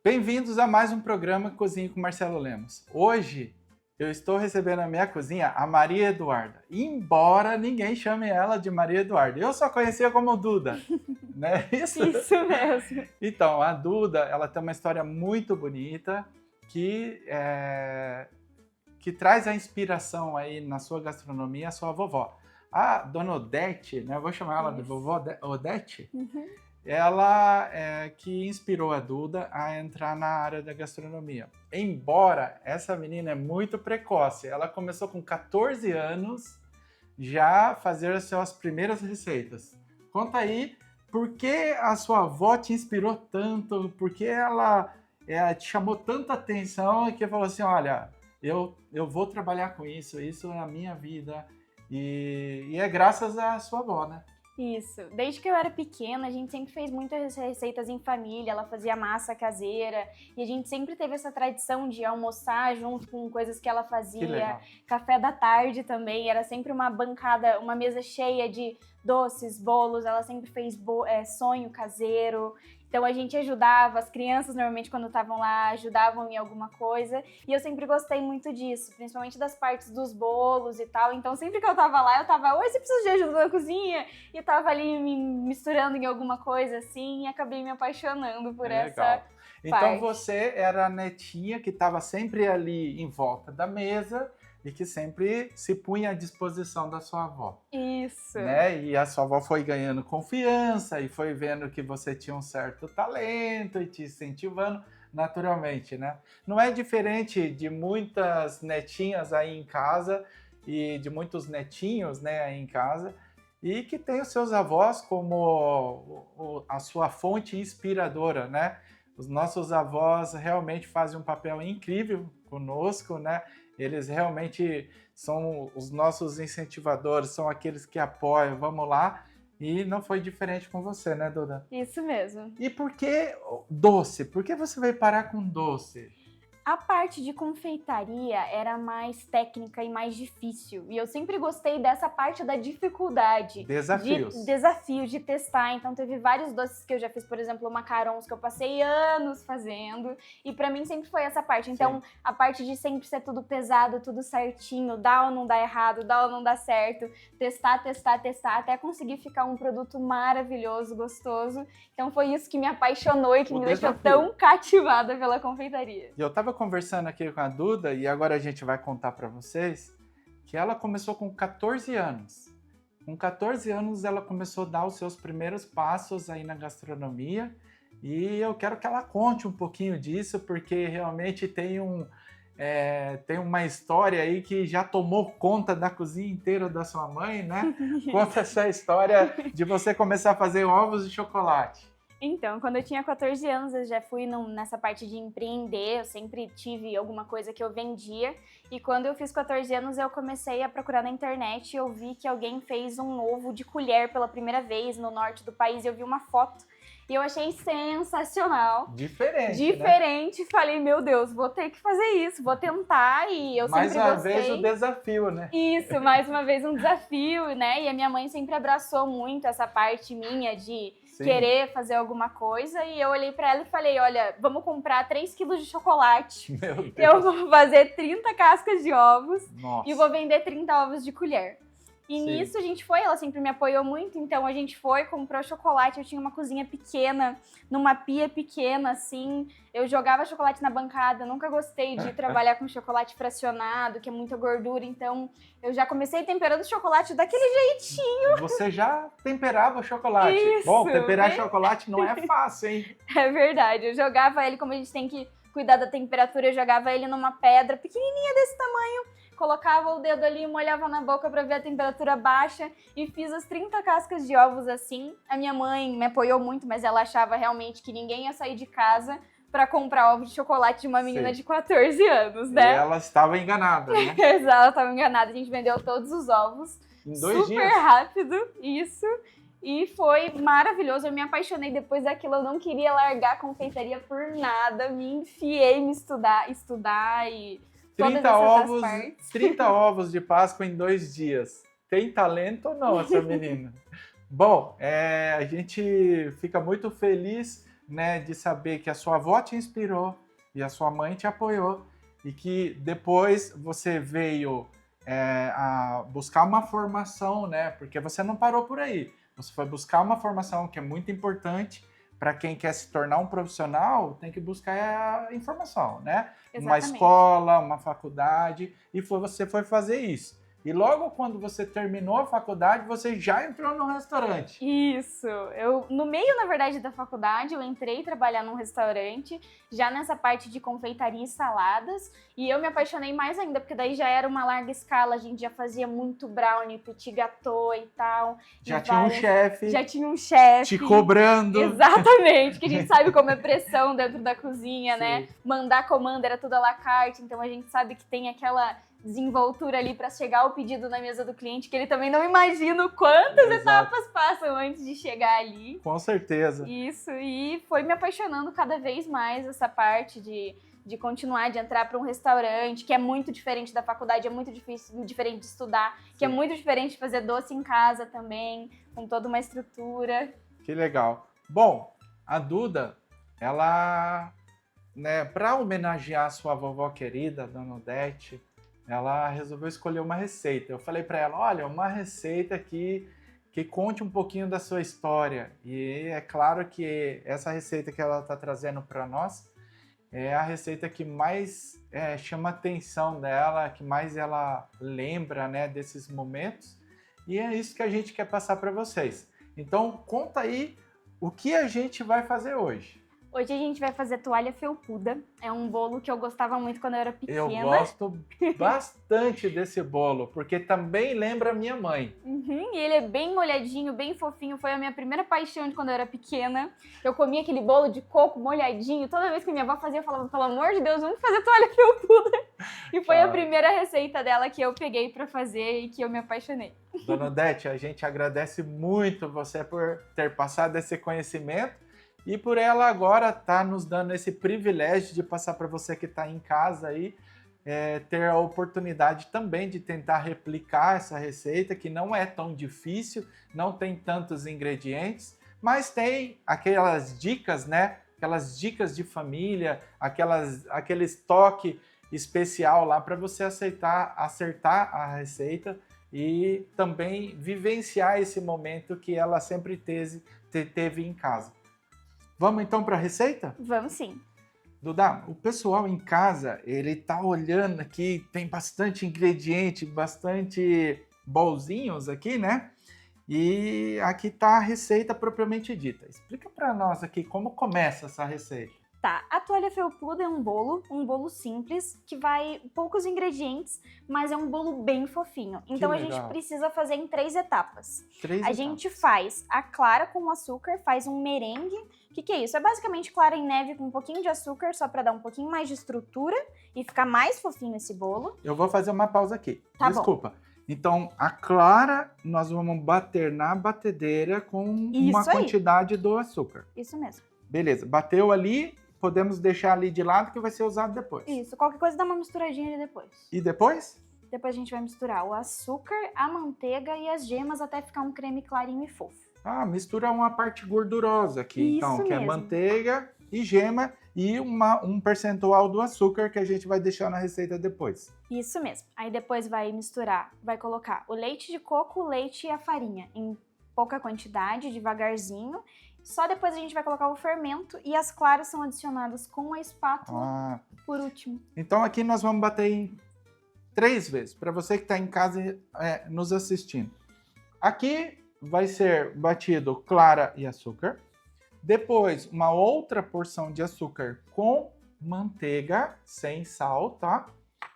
Bem-vindos a mais um programa Cozinha com Marcelo Lemos. Hoje eu estou recebendo na minha cozinha a Maria Eduarda, embora ninguém chame ela de Maria Eduarda. Eu só conhecia como Duda, né? Isso mesmo. Então, a Duda, ela tem uma história muito bonita que traz a inspiração aí na sua gastronomia, a sua vovó. A dona Odete, né? Eu vou chamar ela de vovó Odete. Uhum. Ela que inspirou a Duda a entrar na área da gastronomia. Embora essa menina é muito precoce, ela começou com 14 anos já a fazer as suas primeiras receitas. Conta aí, por que a sua avó te inspirou tanto? Por que ela te chamou tanta atenção e que falou assim, olha, eu vou trabalhar com isso é a minha vida. E é graças à sua avó, né? Isso. Desde que eu era pequena, a gente sempre fez muitas receitas em família, ela fazia massa caseira, e a gente sempre teve essa tradição de almoçar junto com coisas que ela fazia. Café da tarde também, era sempre uma bancada, uma mesa cheia de doces, bolos, ela sempre fez sonho caseiro. Então a gente ajudava, as crianças normalmente quando estavam lá ajudavam em alguma coisa, e eu sempre gostei muito disso, principalmente das partes dos bolos e tal. Então sempre que eu tava lá, oi, você precisa de ajuda na cozinha? E tava ali me misturando em alguma coisa assim, e acabei me apaixonando por essa parte. Então você era a netinha que estava sempre ali em volta da mesa e que sempre se punha à disposição da sua avó. Isso. Né? E a sua avó foi ganhando confiança e foi vendo que você tinha um certo talento e te incentivando naturalmente, né? Não é diferente de muitas netinhas aí em casa e de muitos netinhos, né, aí em casa, e que tem os seus avós como a sua fonte inspiradora, né? Os nossos avós realmente fazem um papel incrível conosco, né? Eles realmente são os nossos incentivadores, são aqueles que apoiam, vamos lá. E não foi diferente com você, né, Duda? Isso mesmo. E por que doce? Por que você veio parar com doce? A parte de confeitaria era mais técnica e mais difícil. E eu sempre gostei dessa parte da dificuldade. Desafios. Desafios de testar. Então teve vários doces que eu já fiz, por exemplo, macarons que eu passei anos fazendo. E pra mim sempre foi essa parte. Então a parte de sempre ser tudo pesado, tudo certinho, dá ou não dá errado, dá ou não dá certo. Testar, até conseguir ficar um produto maravilhoso, gostoso. Então foi isso que me apaixonou e que me deixou tão cativada pela confeitaria. E eu tava conversando aqui com a Duda e agora a gente vai contar para vocês que ela começou com 14 anos. Com 14 anos ela começou a dar os seus primeiros passos aí na gastronomia e eu quero que ela conte um pouquinho disso porque realmente tem uma história aí que já tomou conta da cozinha inteira da sua mãe, né? Conta essa história de você começar a fazer ovos de chocolate. Então, quando eu tinha 14 anos, eu já fui nessa parte de empreender, eu sempre tive alguma coisa que eu vendia. E quando eu fiz 14 anos, eu comecei a procurar na internet e eu vi que alguém fez um ovo de colher pela primeira vez no norte do país. Eu vi uma foto e eu achei sensacional. Diferente. Né? Falei, meu Deus, vou ter que fazer isso, vou tentar e eu sempre gostei. Mais uma vez o desafio, né? Isso, mais uma vez um desafio, né? E a minha mãe sempre abraçou muito essa parte minha de querer fazer alguma coisa, e eu olhei pra ela e falei, olha, vamos comprar 3 quilos de chocolate. Meu Deus. Eu vou fazer 30 cascas de ovos. Nossa. E vou vender 30 ovos de colher. E nisso a gente foi, ela sempre me apoiou muito, então a gente foi, comprou chocolate, eu tinha uma cozinha pequena, numa pia pequena, assim, eu jogava chocolate na bancada, nunca gostei de trabalhar com chocolate fracionado, que é muita gordura, então eu já comecei temperando chocolate daquele jeitinho. Você já temperava o chocolate. Isso, bom, temperar chocolate não é fácil, hein? É verdade, eu jogava ele, como a gente tem que cuidar da temperatura, eu jogava ele numa pedra pequenininha desse tamanho, colocava o dedo ali, molhava na boca para ver a temperatura baixa e fiz as 30 cascas de ovos assim. A minha mãe me apoiou muito, mas ela achava realmente que ninguém ia sair de casa para comprar ovo de chocolate de uma menina de 14 anos, né? E ela estava enganada, né? Exato, ela estava enganada. A gente vendeu todos os ovos. Em 2 dias? Super rápido, isso. E foi maravilhoso, eu me apaixonei depois daquilo, eu não queria largar a confeitaria por nada, me enfiei em estudar e... 30 ovos de Páscoa em 2 dias. Tem talento ou não essa menina? Bom, a gente fica muito feliz né, de saber que a sua avó te inspirou e a sua mãe te apoiou e que depois você veio a buscar uma formação, né? Porque você não parou por aí. Você foi buscar uma formação que é muito importante para quem quer se tornar um profissional, tem que buscar a informação, né? Exatamente. Uma escola, uma faculdade, e você foi fazer isso. E logo quando você terminou a faculdade, você já entrou no restaurante. Isso. No meio, na verdade, da faculdade, eu entrei trabalhar num restaurante, já nessa parte de confeitaria e saladas, e eu me apaixonei mais ainda, porque daí já era uma larga escala, a gente já fazia muito brownie, petit gâteau e tal. Já tinha um chefe. Já tinha um chefe. Te cobrando. Exatamente, que a gente sabe como é pressão dentro da cozinha, Sim. né? Mandar comanda era tudo à la carte, então a gente sabe que tem aquela desenvoltura ali para chegar o pedido na mesa do cliente, que ele também não imagina quantas etapas passam antes de chegar ali. Com certeza. Isso, e foi me apaixonando cada vez mais essa parte de continuar, de entrar para um restaurante, que é muito diferente da faculdade, é muito difícil, diferente de estudar, que é muito diferente de fazer doce em casa também, com toda uma estrutura. Que legal. Bom, a Duda, ela, né, para homenagear a sua vovó querida, Dona Odete, ela resolveu escolher uma receita. Eu falei para ela, olha, uma receita que conte um pouquinho da sua história. E é claro que essa receita que ela está trazendo para nós é a receita que mais chama a atenção dela, que mais ela lembra, né, desses momentos. E é isso que a gente quer passar para vocês. Então, conta aí o que a gente vai fazer hoje. Hoje a gente vai fazer toalha felpuda. É um bolo que eu gostava muito quando eu era pequena. Eu gosto bastante desse bolo, porque também lembra minha mãe. Uhum, e ele é bem molhadinho, bem fofinho. Foi a minha primeira paixão de quando eu era pequena. Eu comia aquele bolo de coco molhadinho. Toda vez que minha avó fazia, eu falava, pelo amor de Deus, vamos fazer toalha felpuda. E foi a primeira receita dela que eu peguei pra fazer e que eu me apaixonei. Dona Odete, a gente agradece muito você por ter passado esse conhecimento. E por ela agora tá nos dando esse privilégio de passar para você que está em casa aí, ter a oportunidade também de tentar replicar essa receita, que não é tão difícil, não tem tantos ingredientes, mas tem aquelas dicas, né? Aquelas dicas de família, aquele toque especial lá para você acertar a receita e também vivenciar esse momento que ela sempre teve em casa. Vamos então para a receita? Vamos sim. Duda, o pessoal em casa, ele tá olhando aqui, tem bastante ingrediente, bastante bolzinhos aqui, né? E aqui tá a receita propriamente dita. Explica para nós aqui como começa essa receita. Tá, a toalha felpuda é um bolo simples, que vai poucos ingredientes, mas é um bolo bem fofinho. Então a gente precisa fazer em 3 etapas. A gente faz a clara com açúcar, faz um merengue. O que é isso? É basicamente clara em neve com um pouquinho de açúcar, só para dar um pouquinho mais de estrutura e ficar mais fofinho esse bolo. Eu vou fazer uma pausa aqui. Tá Desculpa. Bom. Então, a clara nós vamos bater na batedeira com uma quantidade do açúcar. Isso mesmo. Beleza, bateu ali. Podemos deixar ali de lado que vai ser usado depois. Isso, qualquer coisa dá uma misturadinha ali depois. E depois? Depois a gente vai misturar o açúcar, a manteiga e as gemas até ficar um creme clarinho e fofo. Ah, mistura uma parte gordurosa aqui, Isso então, que mesmo. é manteiga e gema e um percentual do açúcar que a gente vai deixar na receita depois. Isso mesmo. Aí depois vai misturar, vai colocar o leite de coco, o leite e a farinha em pouca quantidade, devagarzinho. Só depois a gente vai colocar o fermento e as claras são adicionadas com a espátula por último. Então aqui nós vamos bater em 3 vezes, para você que está em casa nos assistindo. Aqui vai ser batido clara e açúcar. Depois uma outra porção de açúcar com manteiga, sem sal, tá?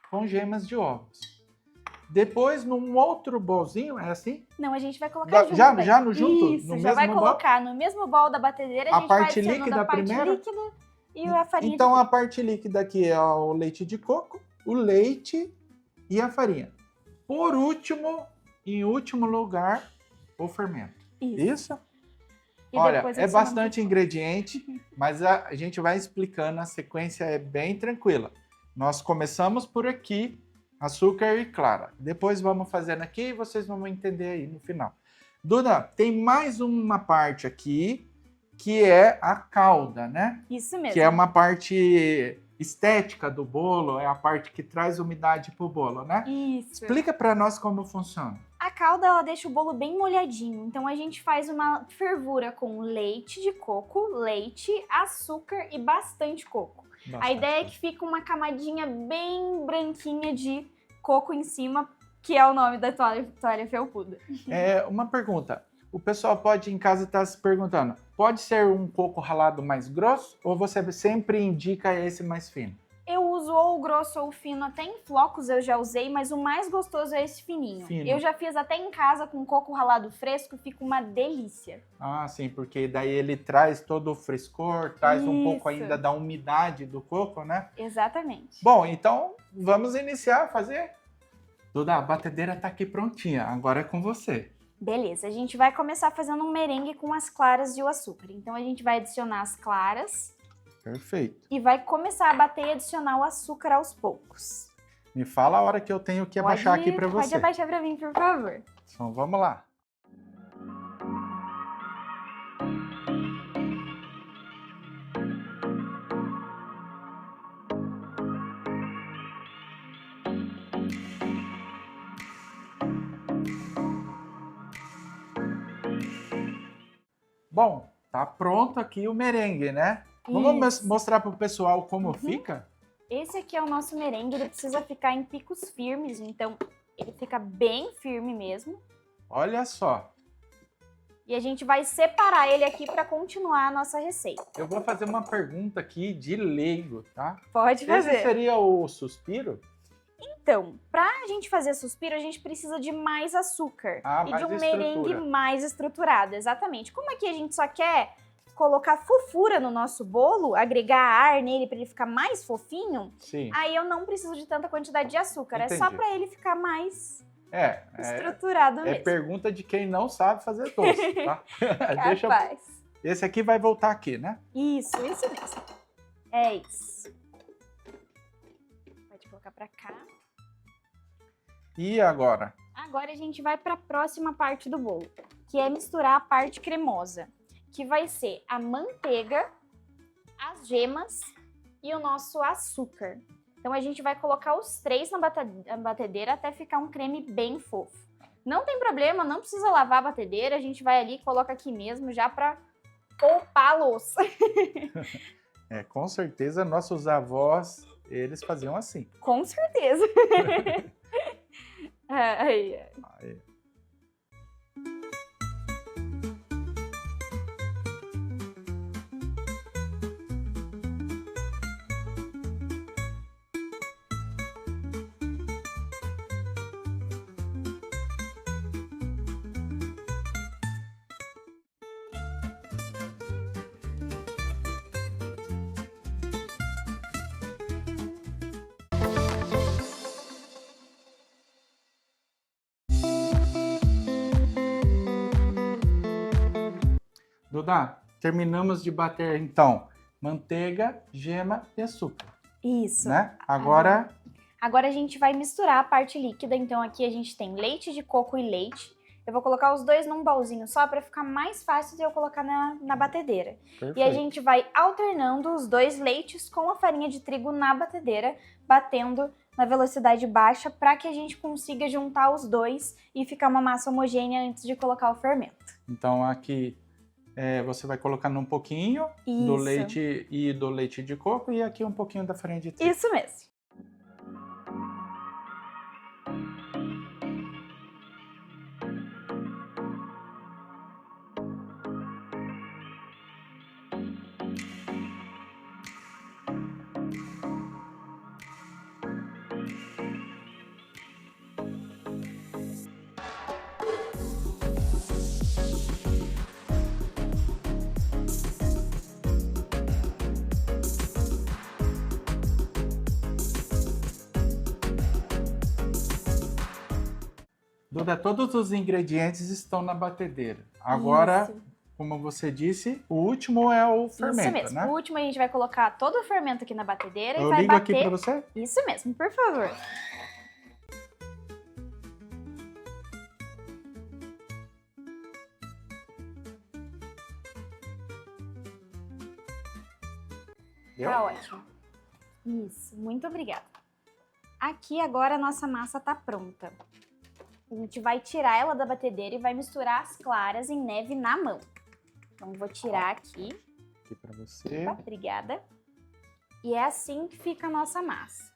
Com gemas de ovos. Depois, num outro bolzinho, é assim? Não, a gente vai colocar junto. Já no junto? Isso, já vai colocar no mesmo bol da batedeira. A gente vai adicionando a parte líquida e a farinha. Então, a parte líquida aqui é o leite de coco, o leite e a farinha. Por último, em último lugar, o fermento. Isso? Olha, é bastante ingrediente, mas a gente vai explicando, a sequência é bem tranquila. Nós começamos por aqui, açúcar e clara. Depois vamos fazendo aqui e vocês vão entender aí no final. Duda, tem mais uma parte aqui que é a calda, né? Isso mesmo. Que é uma parte estética do bolo, é a parte que traz umidade pro bolo, né? Isso. Explica para nós como funciona. A calda, ela deixa o bolo bem molhadinho. Então, a gente faz uma fervura com leite de coco, leite, açúcar e bastante coco. A ideia é que fica uma bem branquinha de coco em cima, que é o nome da toalha felpuda. Uma pergunta. O pessoal pode em casa estar se perguntando, pode ser um coco ralado mais grosso ou você sempre indica esse mais fino? Eu uso ou o grosso ou o fino, até em flocos eu já usei, mas o mais gostoso é esse fininho. Fino. Eu já fiz até em casa com coco ralado fresco, fica uma delícia. Ah, sim, porque daí ele traz todo o frescor, traz um pouco ainda da umidade do coco, né? Exatamente. Bom, então vamos iniciar a fazer. Duda, a batedeira tá aqui prontinha, agora é com você. Beleza, a gente vai começar fazendo um merengue com as claras e o açúcar. Então a gente vai adicionar as claras. Perfeito. E vai começar a bater e adicionar o açúcar aos poucos. Me fala a hora que eu tenho que abaixar aqui para você. Pode abaixar para mim, por favor. Então vamos lá. Bom, tá pronto aqui o merengue, né? Vamos mostrar para o pessoal como fica? Esse aqui é o nosso merengue, ele precisa ficar em picos firmes, então ele fica bem firme mesmo. Olha só. E a gente vai separar ele aqui para continuar a nossa receita. Eu vou fazer uma pergunta aqui de leigo, tá? Pode fazer. Esse seria o suspiro? Então, pra gente fazer suspiro, a gente precisa de mais açúcar e de um merengue mais estruturado, exatamente. Como aqui a gente só quer colocar fofura no nosso bolo, agregar ar nele para ele ficar mais fofinho, sim, aí eu não preciso de tanta quantidade de açúcar, entendi. É só para ele ficar mais estruturado mesmo. É pergunta de quem não sabe fazer doce, tá? Capaz. Esse aqui vai voltar aqui, né? Isso mesmo. É isso. Pode colocar para cá. E agora? Agora a gente vai para a próxima parte do bolo, que é misturar a parte cremosa, que vai ser a manteiga, as gemas e o nosso açúcar. Então a gente vai colocar os três na batedeira até ficar um creme bem fofo. Não tem problema, não precisa lavar a batedeira, a gente vai ali e coloca aqui mesmo já para poupar a louça. Com certeza nossos avós, eles faziam assim. Com certeza. Aí. Duda, terminamos de bater então manteiga, gema e açúcar. Isso. Né? Agora a gente vai misturar a parte líquida, então aqui a gente tem leite de coco e leite. Eu vou colocar os dois num bolzinho só para ficar mais fácil de eu colocar na batedeira. Perfeito. E a gente vai alternando os dois leites com a farinha de trigo na batedeira, batendo na velocidade baixa para que a gente consiga juntar os dois e ficar uma massa homogênea antes de colocar o fermento. Então aqui você vai colocando um pouquinho do leite e do leite de coco e aqui um pouquinho da farinha de trigo. Isso mesmo. Duda, todos os ingredientes estão na batedeira. Agora, como você disse, o último é o fermento, Isso mesmo. né? O último a gente vai colocar todo o fermento aqui na batedeira e Eu vai ligo bater. aqui para você? Isso mesmo, por favor. Tá ótimo. Isso, muito obrigada. Aqui agora a nossa massa tá pronta. A gente vai tirar ela da batedeira e vai misturar as claras em neve na mão. Então vou tirar aqui. Aqui pra você. Opa, obrigada. E é assim que fica a nossa massa.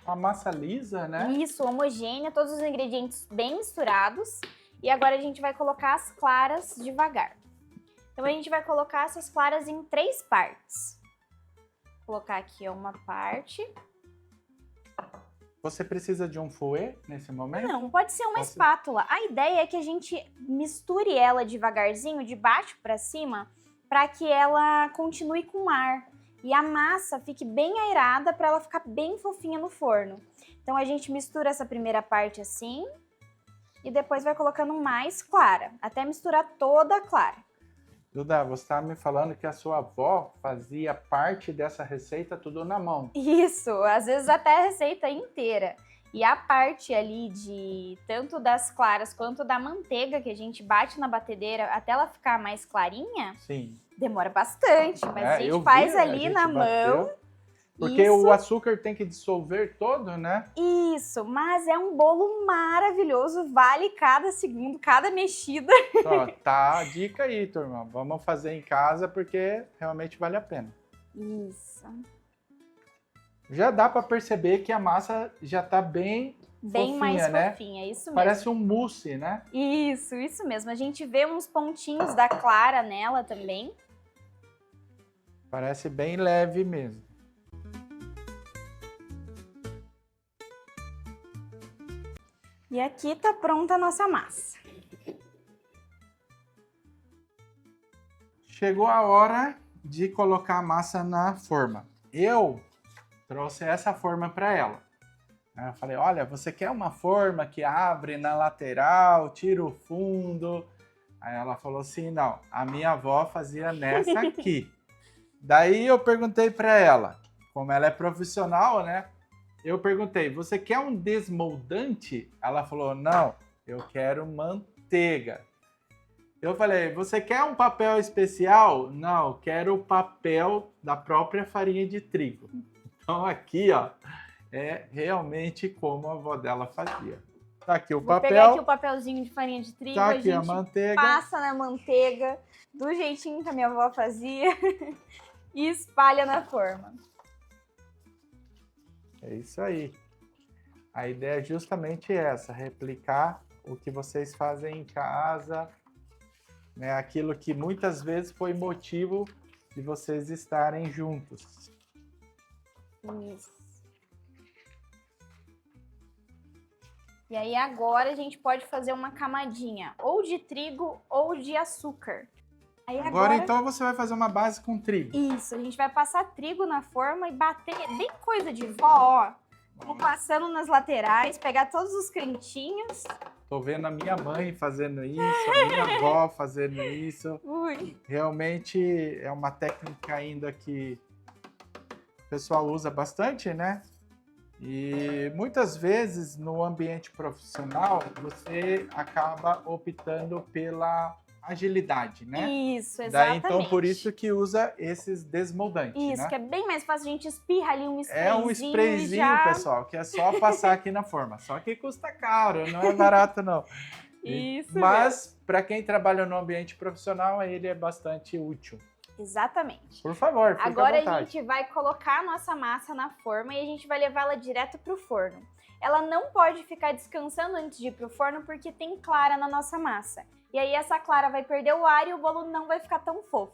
A massa lisa, né? Isso, homogênea, todos os ingredientes bem misturados. E agora a gente vai colocar as claras devagar. Então a gente vai colocar essas claras em 3 partes. Vou colocar aqui uma parte. Você precisa de um fouet nesse momento? Não, pode ser uma espátula. A ideia é que a gente misture ela devagarzinho, de baixo para cima, para que ela continue com ar. E a massa fique bem aerada para ela ficar bem fofinha no forno. Então a gente mistura essa primeira parte assim e depois vai colocando mais clara, até misturar toda a clara. Duda, você estava me falando que a sua avó fazia parte dessa receita tudo na mão. Isso, às vezes até a receita inteira. E a parte ali de tanto das claras quanto da manteiga que a gente bate na batedeira até ela ficar mais clarinha, sim, demora bastante, mas a gente faz ali na mão. Porque isso. O açúcar tem que dissolver todo, né? Isso, mas é um bolo maravilhoso, vale cada segundo, cada mexida. Ó, tá a dica aí, turma. Vamos fazer em casa porque realmente vale a pena. Isso. Já dá para perceber que a massa já tá bem fofinha, mais né? fofinha, isso mesmo. Parece um mousse, né? Isso mesmo. A gente vê uns pontinhos da clara nela também. Parece bem leve mesmo. E aqui tá pronta a nossa massa. Chegou a hora de colocar a massa na forma. Eu trouxe essa forma para ela. Eu falei, olha, você quer uma forma que abre na lateral, tira o fundo? Aí ela falou assim, não, a minha avó fazia nessa aqui. Daí eu perguntei para ela, como ela é profissional, né? Eu perguntei, você quer um desmoldante? Ela falou, não, eu quero manteiga. Eu falei, você quer um papel especial? Não, eu quero o papel da própria farinha de trigo. Então aqui, ó, é realmente como a avó dela fazia. Tá aqui o papel. Vou pegar aqui o papelzinho de farinha de trigo, tá aqui a gente manteiga. passa na manteiga, do jeitinho que a minha avó fazia, e espalha na forma. É isso aí. A ideia é justamente essa, replicar o que vocês fazem em casa, né? Aquilo que muitas vezes foi motivo de vocês estarem juntos. Isso. E aí agora a gente pode fazer uma camadinha ou de trigo ou de açúcar. Aí Agora então você vai fazer uma base com trigo. Isso, a gente vai passar trigo na forma e bater bem coisa de vó, ó. Vamos passando nas laterais, pegar todos os cantinhos. Tô vendo a minha mãe fazendo isso, a minha avó fazendo isso. Ui. Realmente é uma técnica ainda que o pessoal usa bastante, né? E muitas vezes no ambiente profissional você acaba optando pela agilidade, né? Isso, exatamente. Daí, então, por isso que usa esses desmoldantes, isso, né? que é bem mais fácil, a gente espirra ali um sprayzinho. É um sprayzinho, já... pessoal, que é só passar aqui na forma. Só que custa caro, não é barato, não. Isso Mas, para quem trabalha no ambiente profissional, ele é bastante útil. Exatamente. Por favor, fique Agora à vontade. a gente vai colocar a nossa massa na forma e a gente vai levá-la direto para o forno. Ela não pode ficar descansando antes de ir para o forno porque tem clara na nossa massa. E aí essa clara vai perder o ar e o bolo não vai ficar tão fofo.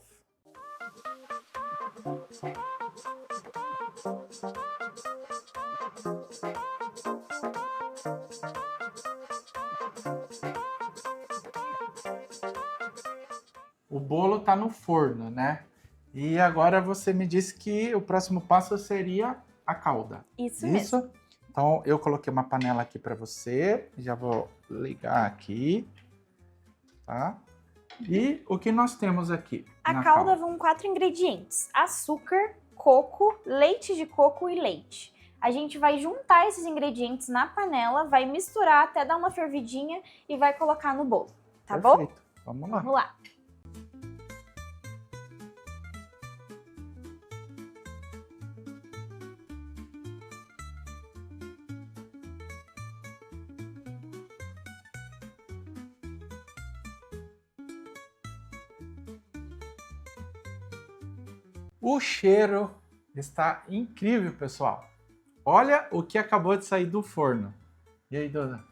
O bolo tá no forno, né? E agora você me disse que o próximo passo seria a calda. Isso mesmo. Então eu coloquei uma panela aqui para você, já vou ligar aqui, tá? E o que nós temos aqui? A calda vão 4 ingredientes: açúcar, coco, leite de coco e leite. A gente vai juntar esses ingredientes na panela, vai misturar até dar uma fervidinha e vai colocar no bolo, tá bom? Perfeito. Vamos lá. Vamos lá. O cheiro está incrível, pessoal. Olha o que acabou de sair do forno. E aí, Duda?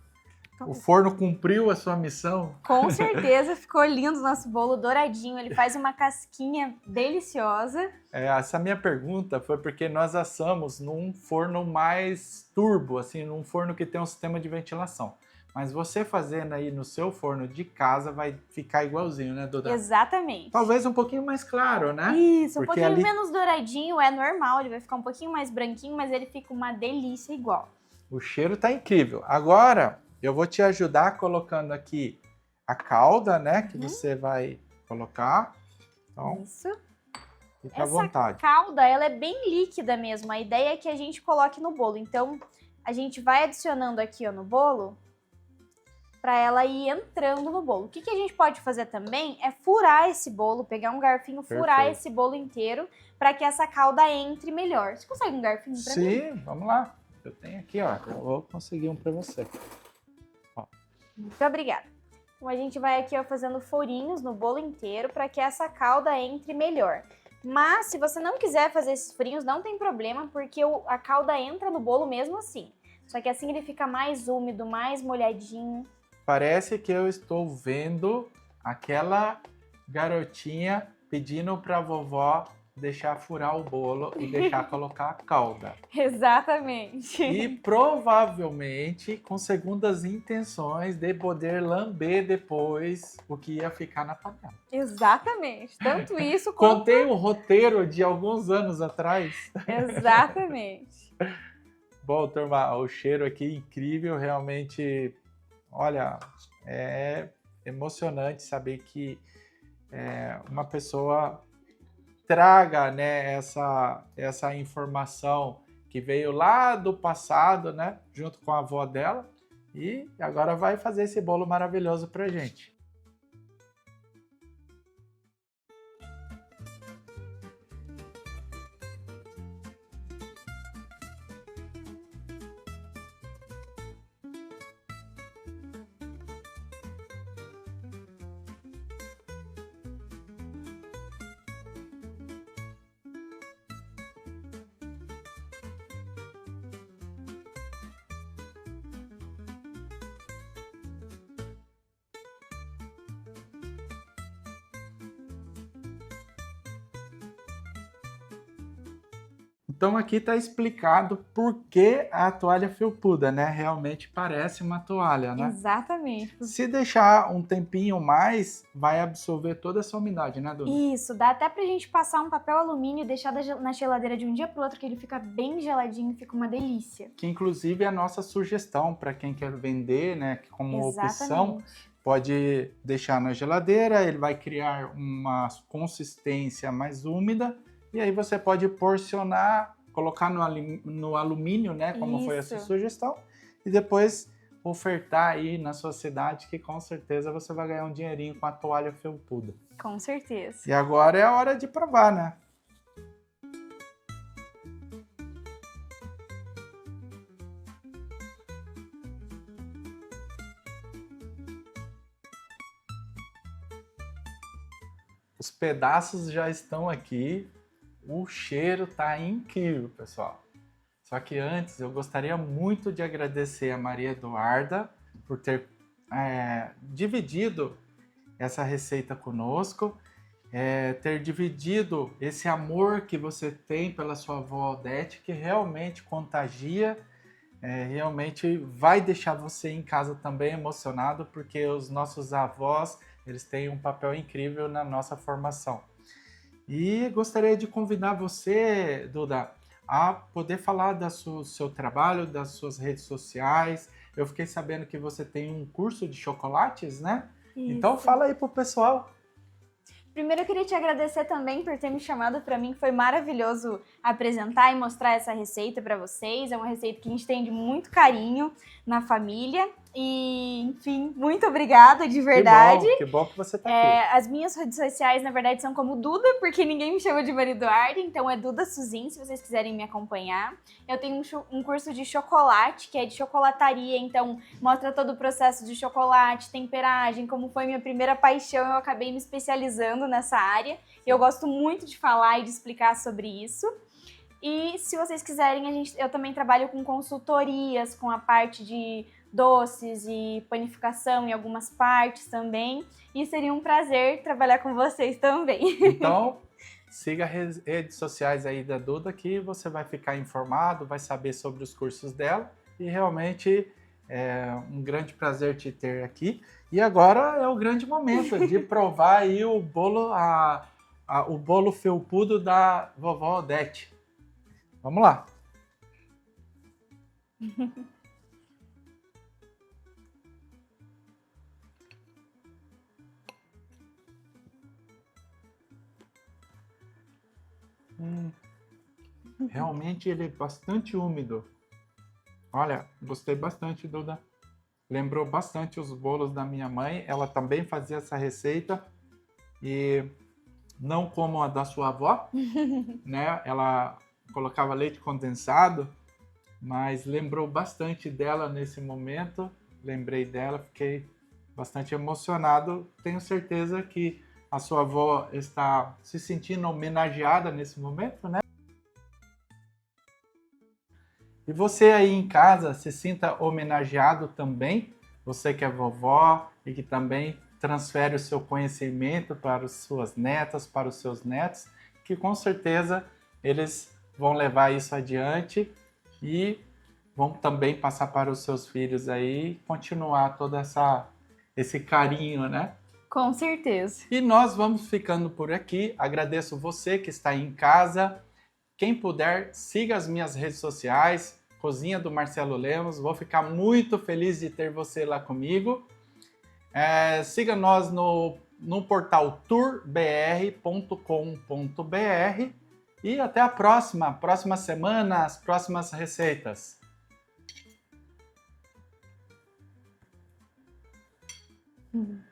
O forno cumpriu a sua missão? Com certeza, ficou lindo o nosso bolo douradinho. Ele faz uma casquinha deliciosa. Essa minha pergunta foi porque nós assamos num forno mais turbo, assim, num forno que tem um sistema de ventilação. Mas você fazendo aí no seu forno de casa vai ficar igualzinho, né, Duda? Exatamente. Talvez um pouquinho mais claro, né? Isso, um Porque pouquinho menos douradinho, é normal, ele vai ficar um pouquinho mais branquinho, mas ele fica uma delícia igual. O cheiro tá incrível. Agora, eu vou te ajudar colocando aqui a calda, né, que você vai colocar. Então, isso. Fica à vontade. Essa calda, ela é bem líquida mesmo. A ideia é que a gente coloque no bolo. Então, a gente vai adicionando aqui, ó, no bolo, para ela ir entrando no bolo. O que a gente pode fazer também é furar esse bolo, pegar um garfinho, furar esse bolo inteiro, para que essa calda entre melhor. Você consegue um garfinho para mim? Sim, vamos lá. Eu tenho aqui, ó. Eu vou conseguir um para você. Ó. Muito obrigada. Então, a gente vai aqui, ó, fazendo furinhos no bolo inteiro para que essa calda entre melhor. Mas, se você não quiser fazer esses furinhos, não tem problema, porque a calda entra no bolo mesmo assim. Só que assim ele fica mais úmido, mais molhadinho. Parece que eu estou vendo aquela garotinha pedindo para a vovó deixar furar o bolo e deixar colocar a calda. Exatamente. E provavelmente com segundas intenções de poder lamber depois o que ia ficar na panela. Exatamente. Tanto isso quanto... Contei um roteiro de alguns anos atrás. Exatamente. Bom, turma, o cheiro aqui incrível, realmente, olha, é emocionante saber que uma pessoa traga, né, essa informação que veio lá do passado, né, junto com a avó dela, e agora vai fazer esse bolo maravilhoso pra gente. Então aqui está explicado por que a toalha felpuda, né? Realmente parece uma toalha, né? Exatamente. Se deixar um tempinho mais, vai absorver toda essa umidade, né, Duda? Isso, dá até pra gente passar um papel alumínio e deixar na geladeira de um dia pro outro, que ele fica bem geladinho e fica uma delícia. Que inclusive é a nossa sugestão para quem quer vender, né? Como opção, pode deixar na geladeira, ele vai criar uma consistência mais úmida. E aí você pode porcionar, colocar no alumínio, né? Como foi a sua sugestão. E depois ofertar aí na sua cidade, que com certeza você vai ganhar um dinheirinho com a toalha felpuda. Com certeza. E agora é a hora de provar, né? Os pedaços já estão aqui. O cheiro tá incrível, pessoal. Só que antes eu gostaria muito de agradecer a Maria Eduarda por ter dividido essa receita conosco, ter dividido esse amor que você tem pela sua avó Odete, que realmente contagia, realmente vai deixar você em casa também emocionado, porque os nossos avós, eles têm um papel incrível na nossa formação. E gostaria de convidar você, Duda, a poder falar do seu trabalho, das suas redes sociais. Eu fiquei sabendo que você tem um curso de chocolates, né? Isso. Então fala aí pro pessoal. Primeiro eu queria te agradecer também por ter me chamado. Para mim foi maravilhoso apresentar e mostrar essa receita para vocês. É uma receita que a gente tem de muito carinho na família. E, enfim, muito obrigada, de verdade. Que bom que você tá aqui. As minhas redes sociais, na verdade, são como Duda, porque ninguém me chama de Maria Eduarda, então é Duda Suzin, se vocês quiserem me acompanhar. Eu tenho um curso de chocolate, que é de chocolataria, então mostra todo o processo de chocolate, temperagem, como foi minha primeira paixão, eu acabei me especializando nessa área. Eu gosto muito de falar e de explicar sobre isso. E se vocês quiserem, eu também trabalho com consultorias, com a parte de doces e panificação em algumas partes também. E seria um prazer trabalhar com vocês também. Então, siga as redes sociais aí da Duda que você vai ficar informado, vai saber sobre os cursos dela. E realmente é um grande prazer te ter aqui. E agora é o grande momento de provar aí o bolo, o bolo felpudo da vovó Odete. Vamos lá. Realmente ele é bastante úmido. Olha, gostei bastante, Duda. Lembrou bastante os bolos da minha mãe. Ela também fazia essa receita. E não como a da sua avó, né? Ela colocava leite condensado, mas lembrou bastante dela nesse momento. Lembrei dela, fiquei bastante emocionado. Tenho certeza que a sua avó está se sentindo homenageada nesse momento, né? E você aí em casa se sinta homenageado também, você que é vovó e que também transfere o seu conhecimento para as suas netas, para os seus netos, que com certeza eles vão levar isso adiante e vão também passar para os seus filhos aí, continuar todo esse carinho, né? Com certeza. E nós vamos ficando por aqui. Agradeço você que está aí em casa. Quem puder, siga as minhas redes sociais, Cozinha do Marcelo Lemos. Vou ficar muito feliz de ter você lá comigo. Siga nós no portal tourbr.com.br e até a próxima semana, as próximas receitas. Uhum.